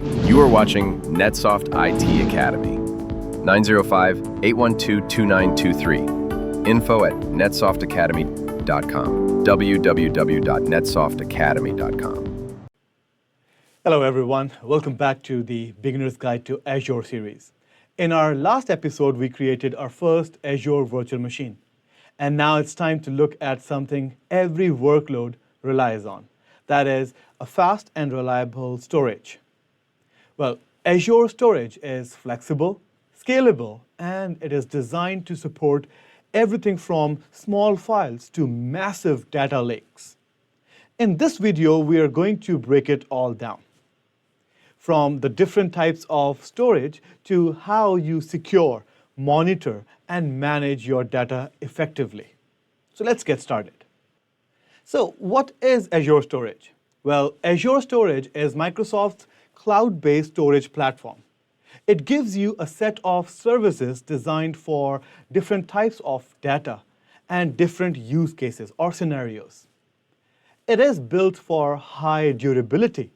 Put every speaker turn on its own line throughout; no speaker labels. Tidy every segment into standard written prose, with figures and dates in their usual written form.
You are watching NetSoft IT Academy. 905-812-2923. info@netsoftatacademy.com. www.netsoftatacademy.com.
Hello everyone, welcome back to the Beginner's Guide to Azure series. In our last episode, we created our first Azure virtual machine. And now it's time to look at something every workload relies on. That is a fast and reliable storage. Well, Azure Storage is flexible, scalable, and it is designed to support everything from small files to massive data lakes. In this video, we are going to break it all down. From the different types of storage to how you secure, monitor, and manage your data effectively. So let's get started. So what is Azure Storage? Well, Azure Storage is Microsoft's cloud-based storage platform. It gives you a set of services designed for different types of data and different use cases or scenarios. It is built for high durability,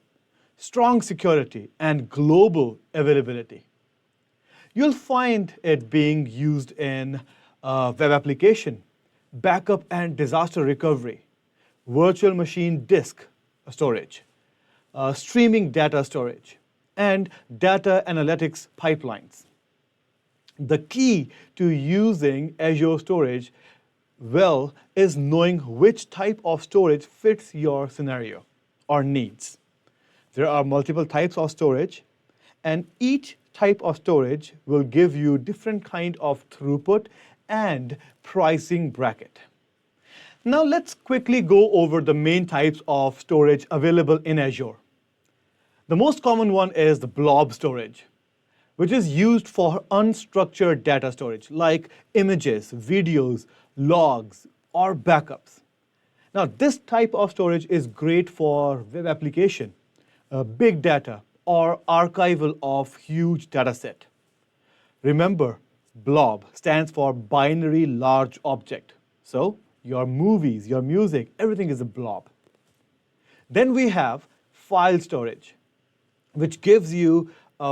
strong security, and global availability. You'll find it being used in web application, backup and disaster recovery, virtual machine disk storage, streaming data storage, and data analytics pipelines. The key to using Azure Storage well is knowing which type of storage fits your scenario or needs. There are multiple types of storage, and each type of storage will give you different kind of throughput and pricing bracket. Now let's quickly go over the main types of storage available in Azure. The most common one is the blob storage, which is used for unstructured data storage like images, videos, logs, or backups. Now this type of storage is great for web application, big data, or archival of huge data set. Remember, blob stands for binary large object. So your movies, your music, everything is a blob. Then we have file storage, which gives you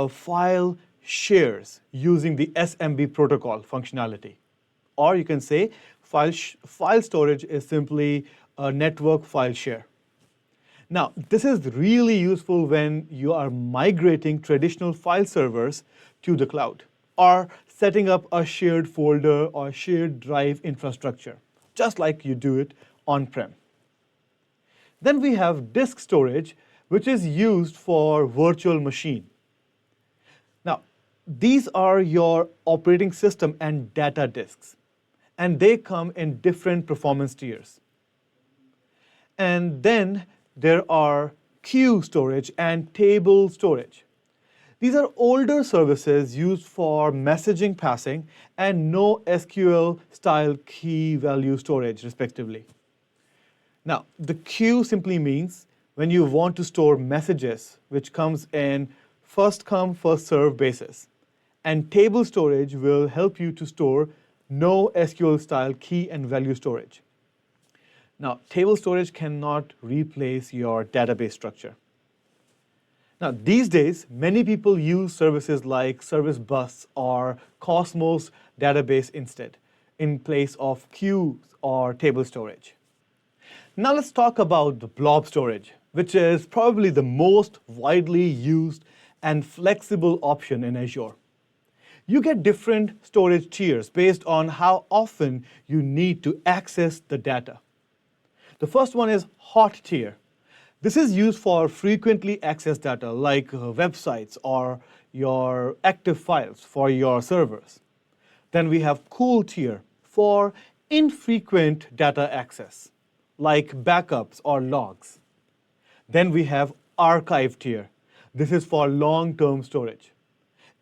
file shares using the SMB protocol functionality. Or you can say file storage is simply a network file share. Now, this is really useful when you are migrating traditional file servers to the cloud or setting up a shared folder or shared drive infrastructure, just like you do it on-prem. Then we have disk storage, which is used for virtual machine. Now, these are your operating system and data disks, and they come in different performance tiers. And then there are queue storage and table storage. These are older services used for messaging passing and no SQL style key value storage, respectively. Now, the queue simply means when you want to store messages, which comes in first come, first serve basis. And table storage will help you to store no SQL style key and value storage. Now, table storage cannot replace your database structure. Now, these days, many people use services like Service Bus or Cosmos database instead, in place of queues or table storage. Now let's talk about the blob storage, which is probably the most widely used and flexible option in Azure. You get different storage tiers based on how often you need to access the data. The first one is hot tier. This is used for frequently accessed data like websites or your active files for your servers. Then we have cool tier for infrequent data access like backups or logs. Then we have archive tier. This is for long-term storage.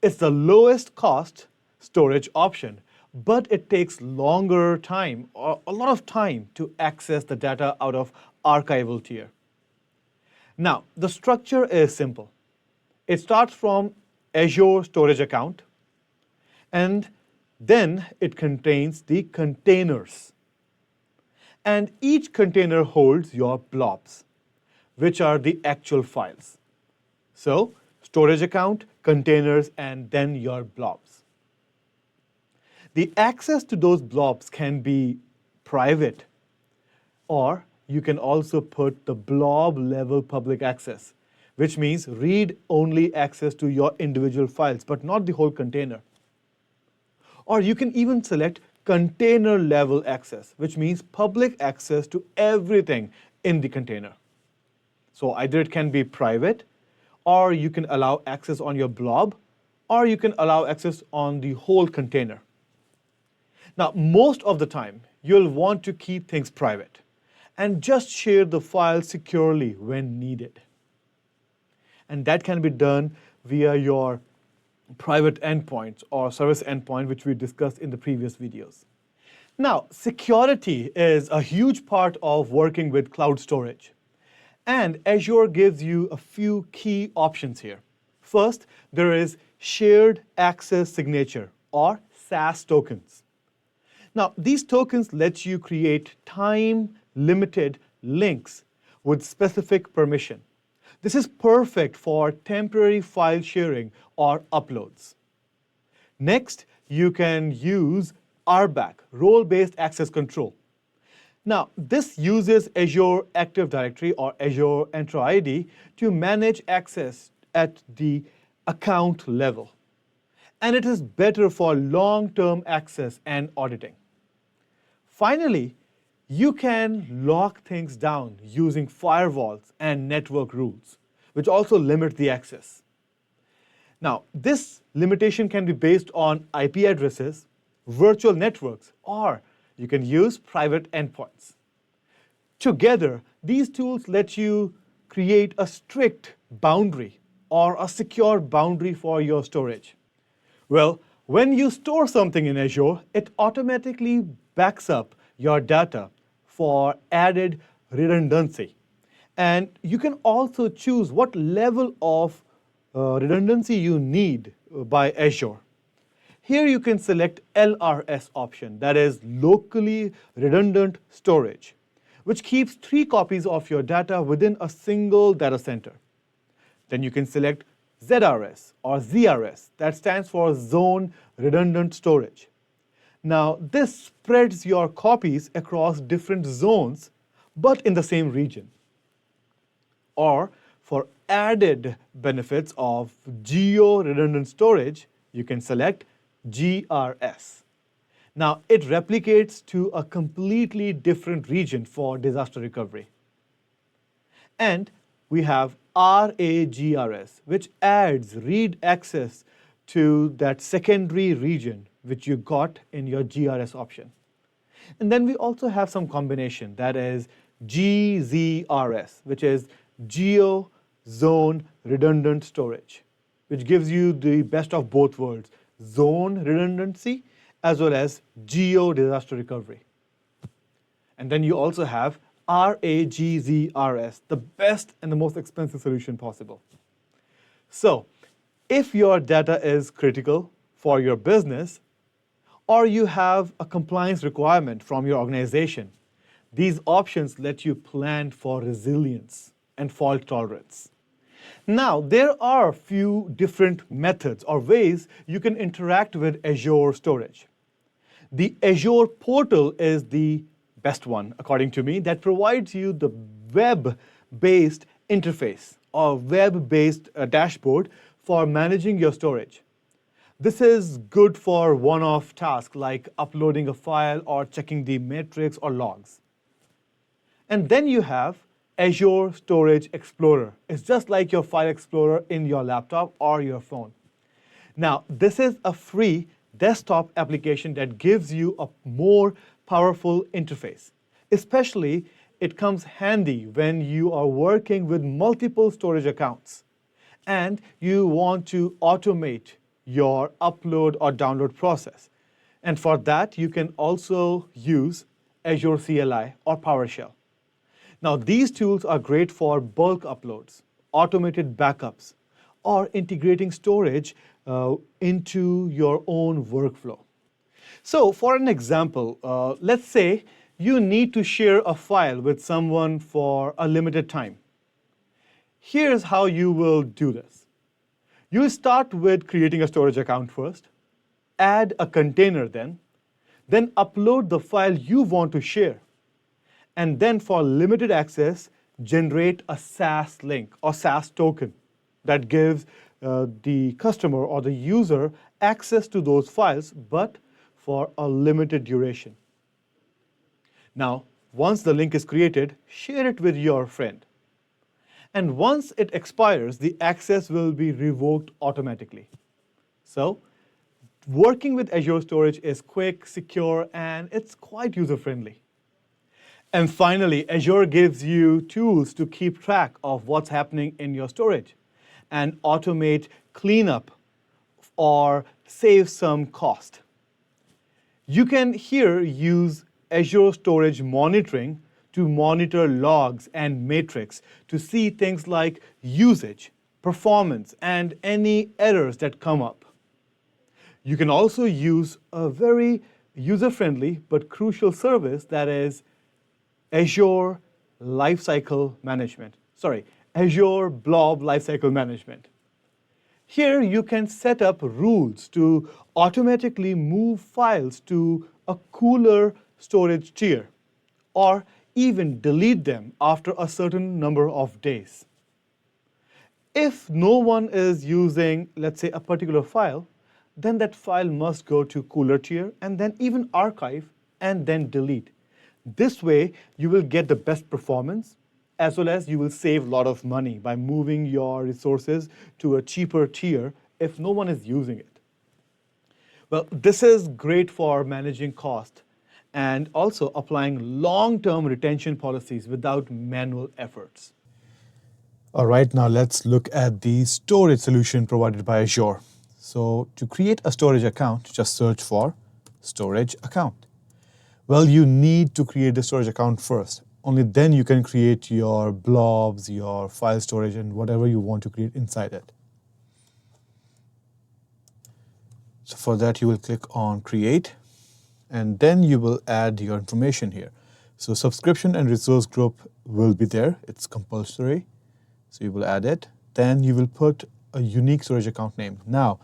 It's the lowest cost storage option, but it takes longer time or a lot of time to access the data out of archival tier. Now, the structure is simple. It starts from Azure Storage account, and then it contains the containers. And each container holds your blobs, which are the actual files. So storage account, containers, and then your blobs. The access to those blobs can be private, or you can also put the blob level public access, which means read-only access to your individual files, but not the whole container. Or you can even select container level access, which means public access to everything in the container. So either it can be private, or you can allow access on your blob, or you can allow access on the whole container. Now, most of the time, you'll want to keep things private and just share the file securely when needed. And that can be done via your private endpoints or service endpoint, which we discussed in the previous videos. Now, security is a huge part of working with cloud storage. And Azure gives you a few key options here. First, there is shared access signature, or SAS tokens. Now, these tokens let you create time-limited links with specific permission. This is perfect for temporary file sharing or uploads. Next, you can use RBAC, role-based access control. Now, this uses Azure Active Directory or Azure Entra ID to manage access at the account level. And it is better for long-term access and auditing. Finally, you can lock things down using firewalls and network rules, which also limit the access. Now, this limitation can be based on IP addresses, virtual networks, or you can use private endpoints. Together, these tools let you create a strict boundary or a secure boundary for your storage. Well, when you store something in Azure, it automatically backs up your data for added redundancy. And you can also choose what level of redundancy you need by Azure. Here you can select LRS option, that is locally redundant storage, which keeps 3 copies of your data within a single data center. Then you can select ZRS or ZRS, that stands for Zone Redundant Storage. Now, this spreads your copies across different zones, but in the same region. Or for added benefits of geo-redundant storage, you can select GRS. Now, it replicates to a completely different region for disaster recovery. And we have RA-GRS, which adds read access to that secondary region which you got in your GRS option. And then we also have some combination, that is GZRS, which is Geo Zone Redundant Storage, which gives you the best of both worlds, zone redundancy as well as geo disaster recovery. And then you also have RA-GZRS, the best and the most expensive solution possible. So, if your data is critical for your business, or you have a compliance requirement from your organization, these options let you plan for resilience and fault tolerance. Now, there are a few different methods or ways you can interact with Azure Storage. The Azure Portal is the best one, according to me, that provides you the web-based interface or web-based dashboard for managing your storage. This is good for one-off tasks like uploading a file or checking the metrics or logs. And then you have Azure Storage Explorer. It's just like your File Explorer in your laptop or your phone. Now, this is a free desktop application that gives you a more powerful interface. Especially, it comes handy when you are working with multiple storage accounts and you want to automate your upload or download process. And for that, you can also use Azure CLI or PowerShell. Now, these tools are great for bulk uploads, automated backups, or integrating storage into your own workflow. So, for an example, let's say you need to share a file with someone for a limited time. Here's how you will do this. You'll start with creating a storage account first, add a container then upload the file you want to share. And then for limited access, generate a SaaS link or SaaS token that gives the customer or the user access to those files, but for a limited duration. Now, once the link is created, share it with your friend. And once it expires, the access will be revoked automatically. So, working with Azure Storage is quick, secure, and it's quite user-friendly. And finally, Azure gives you tools to keep track of what's happening in your storage and automate cleanup or save some cost. You can here use Azure Storage Monitoring to monitor logs and metrics to see things like usage, performance, and any errors that come up. You can also use a very user-friendly but crucial service that is Azure Lifecycle Management. Azure Blob Lifecycle Management. Here you can set up rules to automatically move files to a cooler storage tier, or even delete them after a certain number of days. If no one is using, let's say, a particular file, then that file must go to cooler tier and then even archive and then delete. This way, you will get the best performance, as well as you will save a lot of money by moving your resources to a cheaper tier if no one is using it. Well, this is great for managing cost and also applying long-term retention policies without manual efforts. All right, now let's look at the storage solution provided by Azure. So to create a storage account, just search for storage account. Well, you need to create the storage account first. Only then you can create your blobs, your file storage, and whatever you want to create inside it. So for that, you will click on Create, and then you will add your information here. So subscription and resource group will be there. It's compulsory. So you will add it. Then you will put a unique storage account name. Now,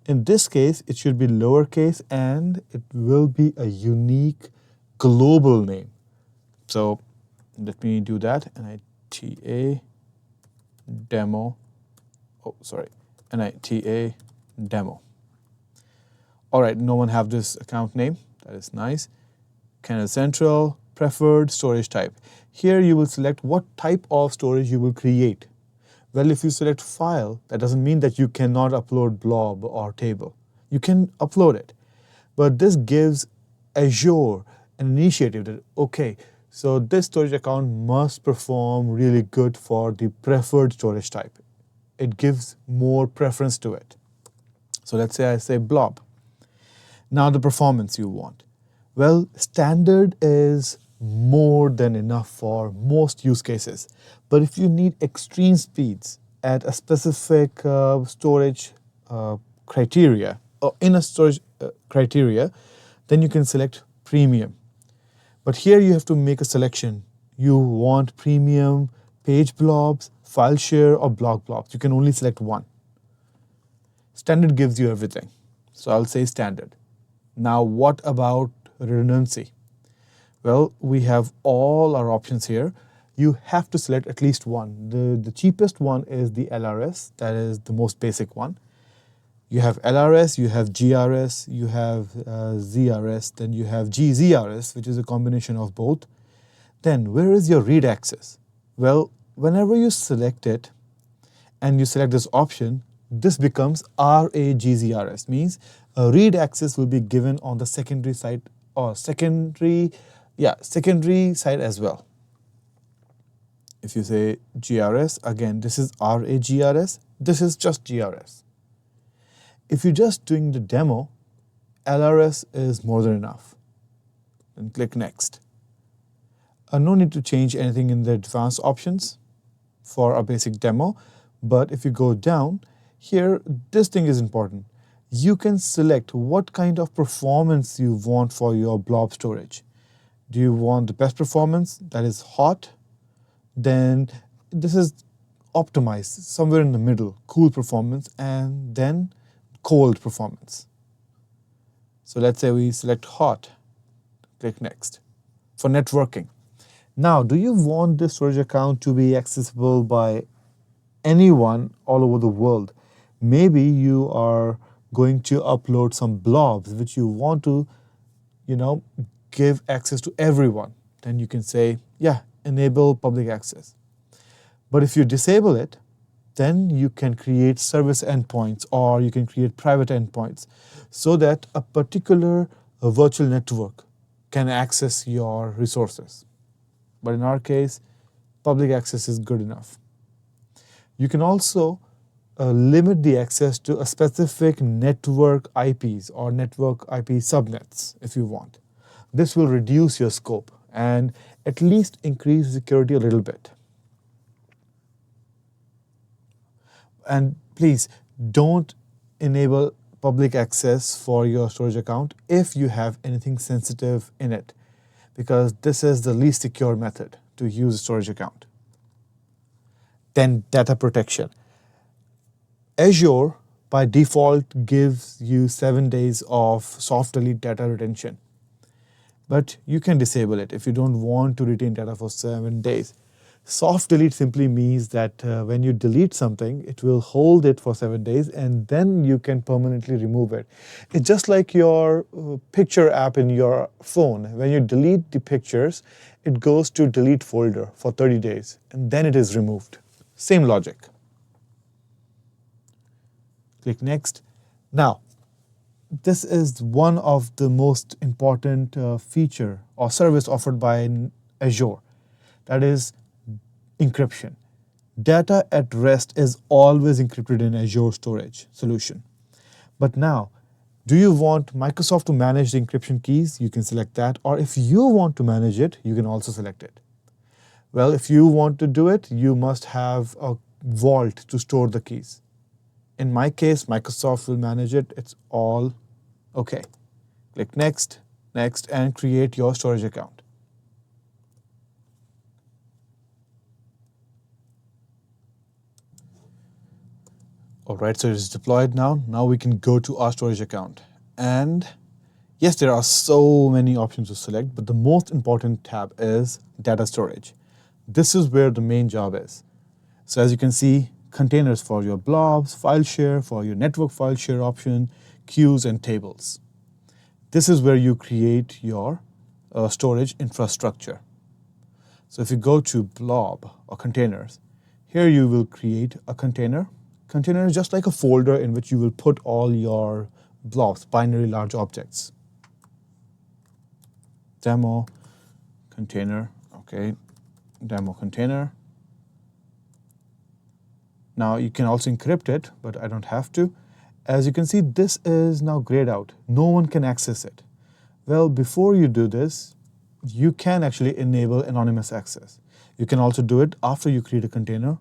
in this case, it should be lowercase, and it will be a unique global name. So let me do that. NITA demo. NITA demo. All right, no one have this account name. That is nice. Canada Central, preferred storage type. Here you will select what type of storage you will create. Well, if you select file, that doesn't mean that you cannot upload blob or table. You can upload it. But this gives Azure an initiative that, okay, so this storage account must perform really good for the preferred storage type. It gives more preference to it. So let's say I say blob. Now the performance you want. Well, standard is more than enough for most use cases. But if you need extreme speeds at a specific storage criteria, or in a storage criteria, then you can select premium. But here you have to make a selection. You want premium, page blobs, file share, or block blobs. You can only select one. Standard gives you everything. So I'll say standard. Now what about redundancy? Well, we have all our options here. You have to select at least one. The cheapest one is the LRS. That is the most basic one. You have LRS, you have GRS, you have ZRS, then you have GZRS, which is a combination of both. Then where is your read access? Well, whenever you select it and you select this option, this becomes RA-GZRS, means a read access will be given on the secondary side or secondary side as well. If you say GRS, again, this is RA-GRS, this is just GRS. If you're just doing the demo, LRS is more than enough. Then click Next. No need to change anything in the advanced options for a basic demo, but if you go down, here, this thing is important. You can select what kind of performance you want for your blob storage. Do you want the best performance that is hot? Then this is optimized somewhere in the middle, cool performance and then cold performance. So let's say we select hot, click next. For networking. Now, do you want this storage account to be accessible by anyone all over the world? Maybe you are going to upload some blobs which you want to, give access to everyone. Then you can say, yeah, enable public access. But if you disable it, then you can create service endpoints or you can create private endpoints so that a particular virtual network can access your resources. But in our case, public access is good enough. You can also limit the access to a specific network IPs or network IP subnets if you want. This will reduce your scope and at least increase security a little bit. And please don't enable public access for your storage account if you have anything sensitive in it, because this is the least secure method to use a storage account. Then data protection. Azure by default gives you 7 days of soft delete data retention. But you can disable it if you don't want to retain data for 7 days. Soft delete simply means that when you delete something, it will hold it for 7 days and then you can permanently remove it. It's just like your picture app in your phone. When you delete the pictures, it goes to delete folder for 30 days and then it is removed. Same logic. Click next. Now, this is one of the most important feature or service offered by Azure. That is encryption. Data at rest is always encrypted in Azure Storage solution. But now, do you want Microsoft to manage the encryption keys? You can select that. Or if you want to manage it, you can also select it. Well, if you want to do it, you must have a vault to store the keys. In my case, Microsoft will manage it. It's all okay. Click next, next, and create your storage account. All right, so it is deployed now. Now we can go to our storage account. And yes, there are so many options to select, but the most important tab is data storage. This is where the main job is. So as you can see, containers for your blobs, file share, for your network file share option, queues, and tables. This is where you create your storage infrastructure. So if you go to blob or containers, here you will create a container. Container is just like a folder in which you will put all your blobs, binary large objects. Demo container, okay, demo container. Now you can also encrypt it, but I don't have to. As you can see, this is now grayed out. No one can access it. Well, before you do this, you can actually enable anonymous access. You can also do it after you create a container.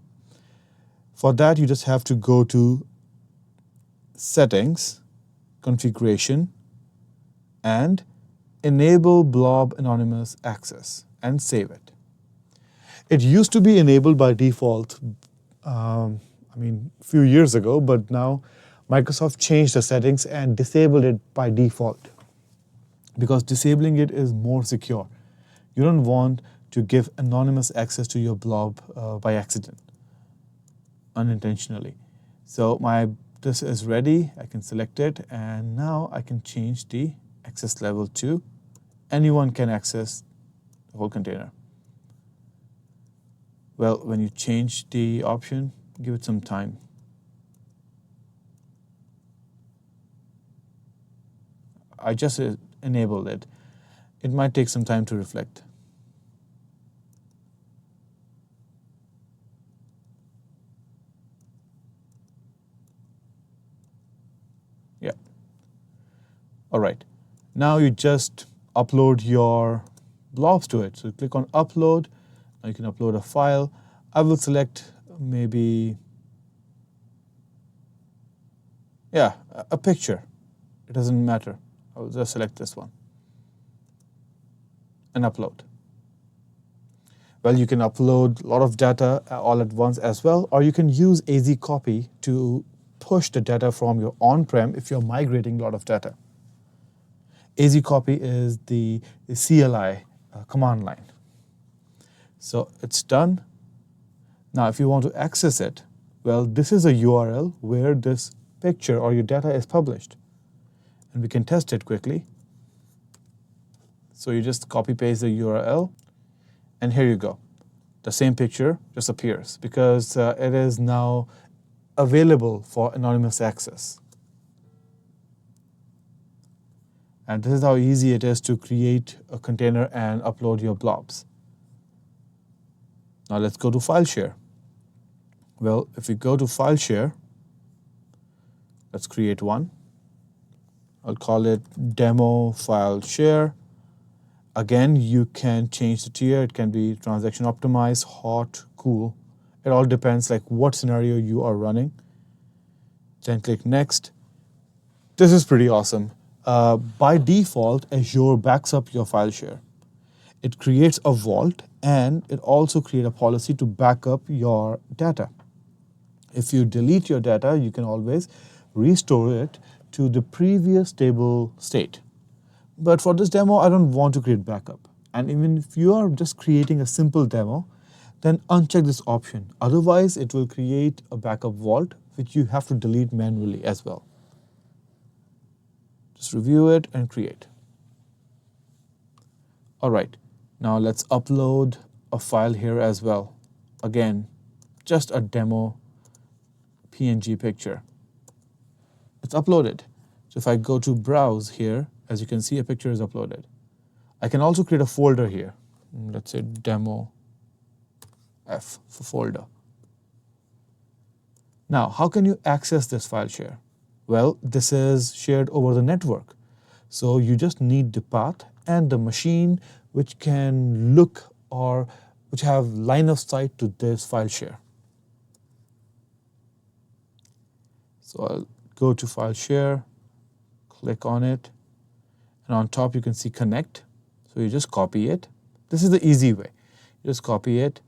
For that, you just have to go to Settings, Configuration, and Enable Blob Anonymous Access, and save it. It used to be enabled by default, a few years ago, but now Microsoft changed the settings and disabled it by default because disabling it is more secure. You don't want to give anonymous access to your blob by accident, unintentionally. So this is ready. I can select it, and now I can change the access level to anyone can access the whole container. Well, when you change the option, give it some time. I just enabled it. It might take some time to reflect. Yeah. All right. Now you just upload your blobs to it. So you click on upload. Now you can upload a file. I will select maybe, a picture. It doesn't matter. I'll just select this one and upload. Well, you can upload a lot of data all at once as well, or you can use AZ copy to push the data from your on-prem if you're migrating a lot of data. AZ copy is the CLI command line. So it's done. Now, if you want to access it, well, this is a URL where this picture or your data is published. And we can test it quickly. So you just copy paste the URL, and here you go. The same picture just appears because it is now available for anonymous access. And this is how easy it is to create a container and upload your blobs. Now let's go to file share. Well, if we go to file share, let's create one. I'll call it demo file share. Again, you can change the tier. It can be transaction optimized, hot, cool. It all depends like what scenario you are running. Then click next. This is pretty awesome. By default, Azure backs up your file share. It creates a vault, and it also creates a policy to back up your data. If you delete your data, you can always restore it to the previous stable state. But for this demo, I don't want to create backup. And even if you are just creating a simple demo, then uncheck this option. Otherwise, it will create a backup vault, which you have to delete manually as well. Just review it and create. All right, now let's upload a file here as well. Again, just a demo PNG picture. It's uploaded. So if I go to browse here, as you can see, a picture is uploaded. I can also create a folder here. Let's say demo F for folder. Now, how can you access this file share? Well, this is shared over the network. So you just need the path and the machine which can look or which have line of sight to this file share. So I'll go to file share, click on it, and on top you can see connect. So you just copy it. This is the easy way. You just copy it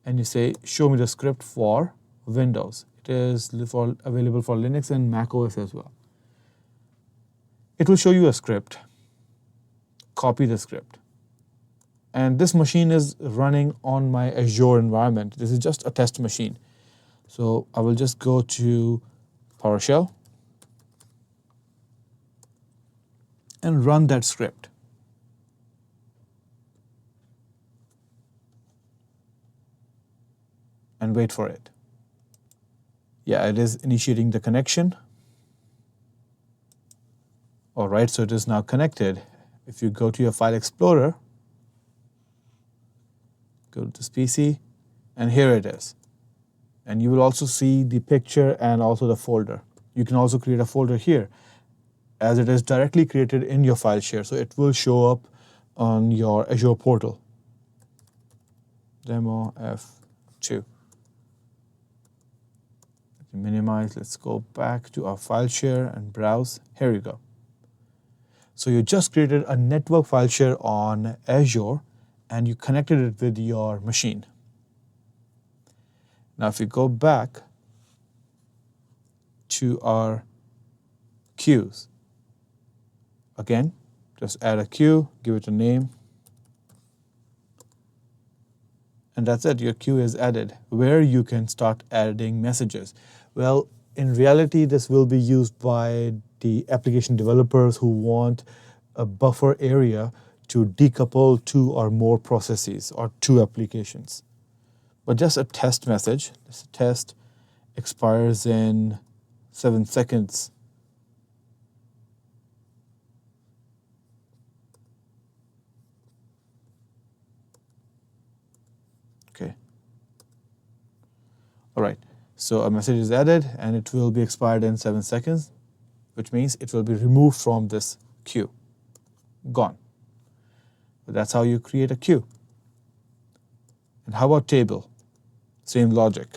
and you say, show me the script for Windows. It is available for Linux and Mac OS as well. It will show you a script. Copy the script. And this machine is running on my Azure environment. This is just a test machine. So I will just go to PowerShell and run that script. And wait for it. Yeah, it is initiating the connection. All right, so it is now connected. If you go to your File Explorer, go to this PC, and here it is. And you will also see the picture and also the folder. You can also create a folder here, as it is directly created in your file share. So it will show up on your Azure Portal. Demo F2. Minimize. Let's go back to our file share and browse. Here you go. So you just created a network file share on Azure and you connected it with your machine. Now if we go back to our queues, again, just add a queue, give it a name, and that's it. Your queue is added, where you can start adding messages. Well, in reality, this will be used by the application developers who want a buffer area to decouple two or more processes or two applications. But just a test message, this test expires in 7 seconds. Okay. All right. So a message is added and it will be expired in 7 seconds, which means it will be removed from this queue. Gone. But that's how you create a queue. And how about table? Same logic.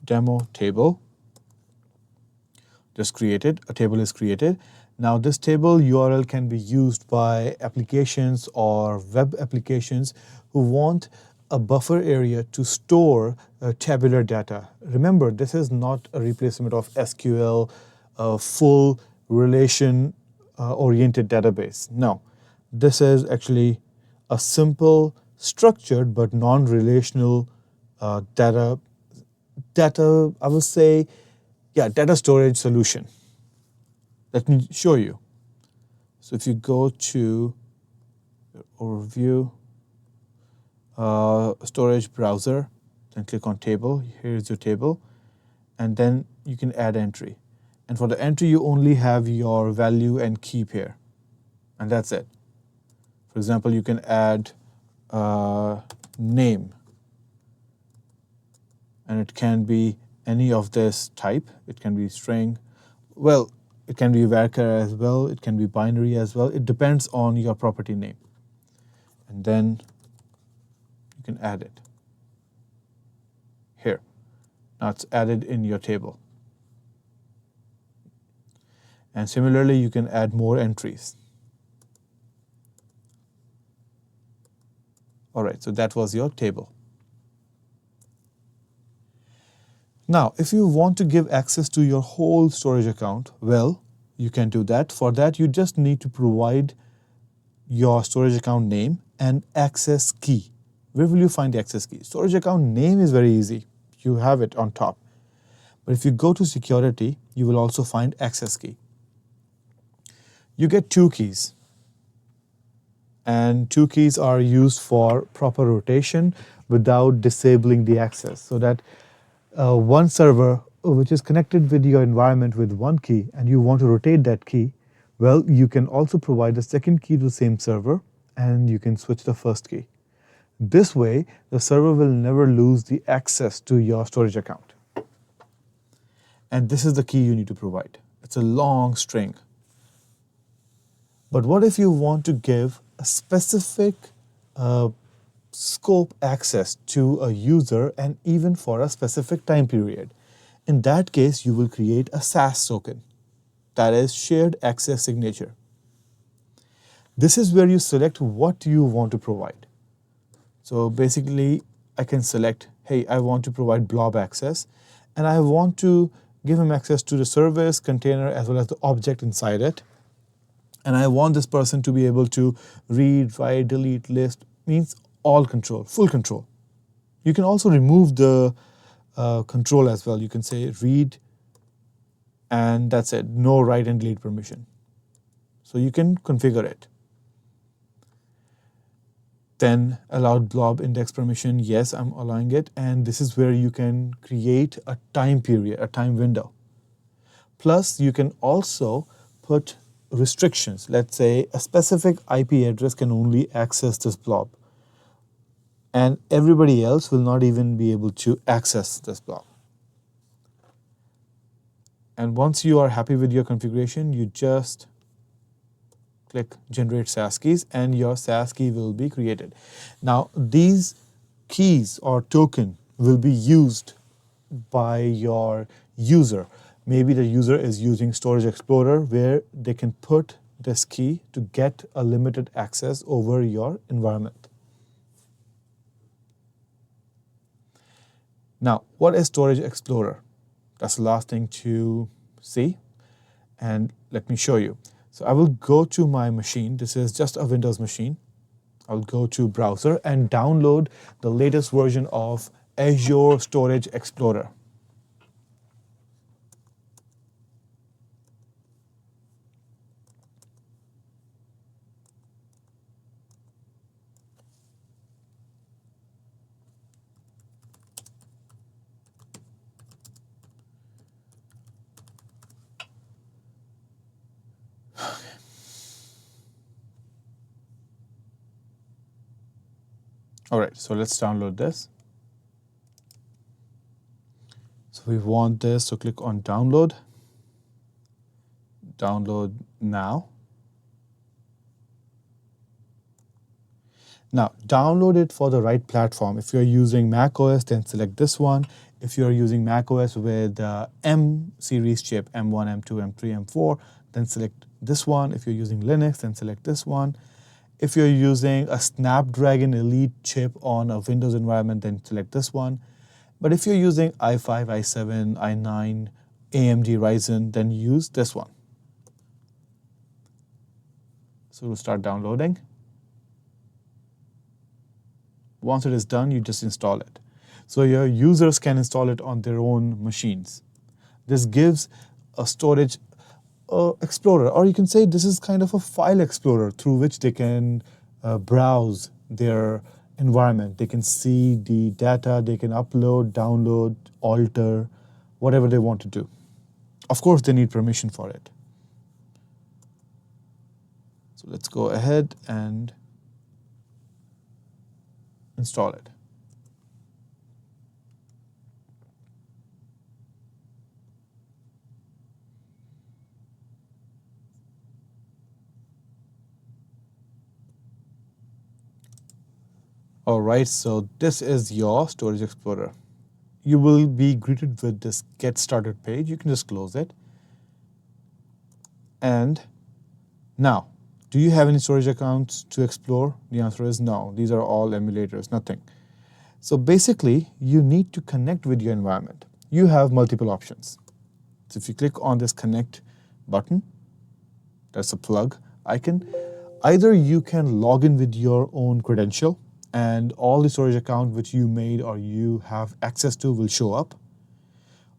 Demo table. Just created. A table is created. Now this table URL can be used by applications or web applications who want a buffer area to store tabular data. Remember, this is not a replacement of SQL, a full relation oriented database. No, this is actually a simple, structured but non-relational data, I would say, yeah, data storage solution. Let me show you. So if you go to overview, storage browser, then click on table. Here's your table, and then you can add entry. And for the entry, you only have your value and key pair, and that's it. For example, you can add name, and it can be any of this type. It can be string. Well, it can be varchar as well. It can be binary as well. It depends on your property name. And then you can add it here. Now it's added in your table. And similarly, you can add more entries. All right, so that was your table. Now, if you want to give access to your whole storage account, well, you can do that. For that, you just need to provide your storage account name and access key. Where will you find the access key? Storage account name is very easy. You have it on top. But if you go to security, you will also find access key. You get 2 keys. And 2 keys are used for proper rotation without disabling the access, so that one server which is connected with your environment with 1 key and you want to rotate that key, well, you can also provide a second key to the same server and you can switch the first key. This way, the server will never lose the access to your storage account. And this is the key you need to provide. It's a long string. But what if you want to give a specific scope access to a user and even for a specific time period? In that case, you will create a SAS token, that is shared access signature. This is where you select what you want to provide. So basically, I can select, hey, I want to provide blob access, and I want to give him access to the service, container, as well as the object inside it. And I want this person to be able to read, write, delete, list, means all control, full control. You can also remove the control as well. You can say read, and that's it, no write and delete permission. So you can configure it. Then allowed blob index permission, yes, I'm allowing it. And this is where you can create a time period, a time window. Plus, you can also put restrictions. Let's say a specific IP address can only access this blob, and everybody else will not even be able to access this blob. And once you are happy with your configuration, you just click generate SAS keys and your SAS key will be created. Now, these keys or token will be used by your user. Maybe the user is using Storage Explorer where they can put this key to get a limited access over your environment. Now, what is Storage Explorer? That's the last thing to see, and let me show you. So I will go to my machine. This is just a Windows machine. I'll go to browser and download the latest version of Azure Storage Explorer. All right, so let's download this. So we want this, so click on download. Download now. Now, download it for the right platform. If you're using Mac OS, then select this one. If you're using Mac OS with M series chip, M1, M2, M3, M4, then select this one. If you're using Linux, then select this one. If you're using a Snapdragon Elite chip on a Windows environment, then select this one. But if you're using i5, i7, i9, AMD Ryzen, then use this one. So we'll start downloading. Once it is done, you just install it. So your users can install it on their own machines. This gives a storage explorer, or you can say this is kind of a file explorer through which they can browse their environment. They can see the data, they can upload, download, alter, whatever they want to do. Of course, they need permission for it. So let's go ahead and install it. All right, so this is your Storage Explorer. You will be greeted with this Get Started page. You can just close it. And now, do you have any storage accounts to explore? The answer is no. These are all emulators, nothing. So basically, you need to connect with your environment. You have multiple options. So if you click on this Connect button, that's a plug icon. Either you can log in with your own credential, and all the storage account which you made or you have access to will show up.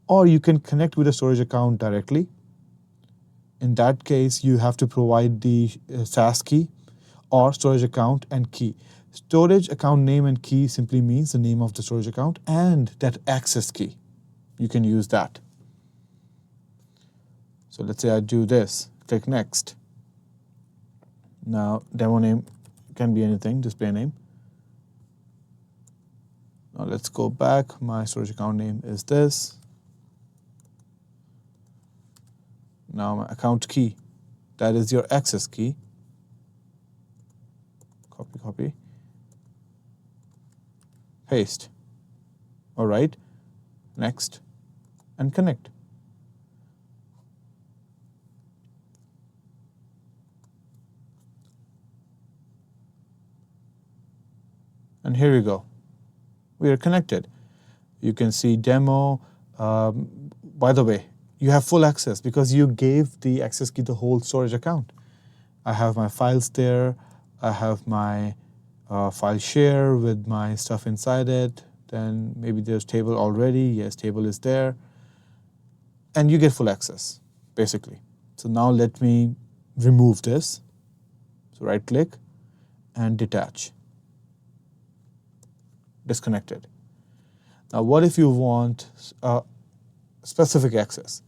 Or you can connect with a storage account directly. In that case, you have to provide the SAS key or storage account and key. Storage account name and key simply means the name of the storage account and that access key. You can use that. So let's say I do this, click Next. Now, demo name can be anything, display name. Now let's go back. My storage account name is this. Now my account key, that is your access key. Copy, copy. Paste. All right. Next. And connect. And here we go. We are connected. You can see demo. By the way, you have full access because you gave the access key the whole storage account. I have my files there. I have my file share with my stuff inside it. Then maybe there's table already. Yes, table is there. And you get full access, basically. So now let me remove this. So right click and detach. Disconnected. Now, what if you want specific access?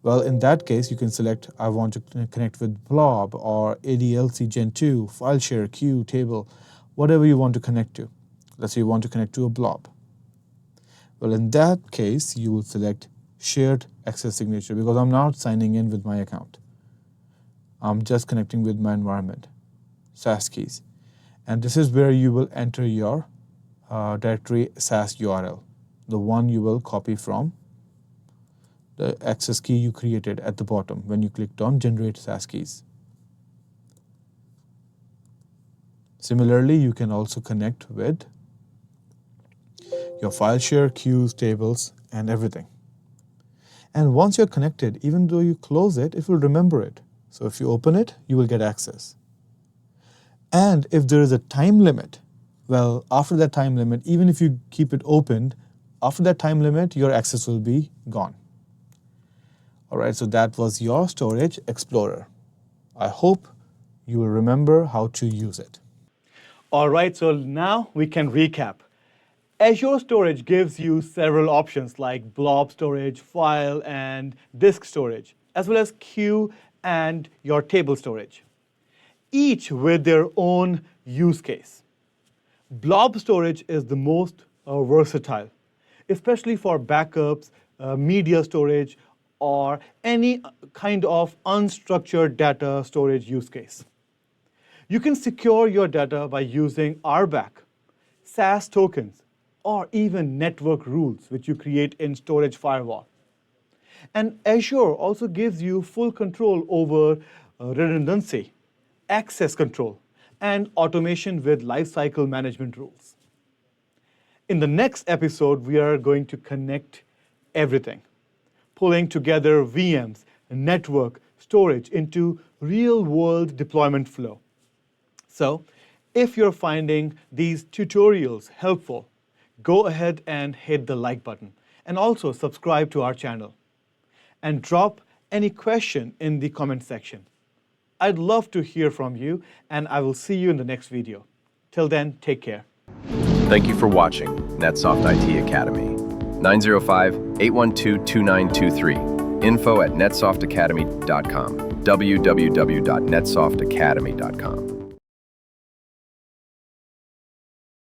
Well, in that case, you can select, I want to connect with Blob or ADLC Gen 2, file share, queue, table, whatever you want to connect to. Let's say you want to connect to a Blob. Well, in that case, you will select shared access signature because I'm not signing in with my account. I'm just connecting with my environment, SAS keys. And this is where you will enter your directory SAS URL, the one you will copy from the access key you created at the bottom when you clicked on Generate SAS keys. Similarly, you can also connect with your file share, queues, tables, and everything. And once you're connected, even though you close it, it will remember it. So if you open it, you will get access. And if there is a time limit, well, after that time limit, even if you keep it opened, after that time limit, your access will be gone. All right, so that was your Storage Explorer. I hope you will remember how to use it. All right, so now we can recap. Azure Storage gives you several options like blob storage, file, and disk storage, as well as queue and your table storage, each with their own use case. Blob storage is the most versatile, especially for backups, media storage, or any kind of unstructured data storage use case. You can secure your data by using RBAC, SAS tokens, or even network rules, which you create in Storage Firewall. And Azure also gives you full control over redundancy, access control, and automation with lifecycle management rules. In the next episode, we are going to connect everything, pulling together VMs, network, storage into real-world deployment flow. So, if you're finding these tutorials helpful, go ahead and hit the like button, and also subscribe to our channel. And drop any question in the comment section. I'd love to hear from you, and I will see you in the next video. Till then, take care.
Thank you for watching NetSoft IT Academy. 905-812-2923. Info@netsoftatacademy.com. www.netsoftatacademy.com.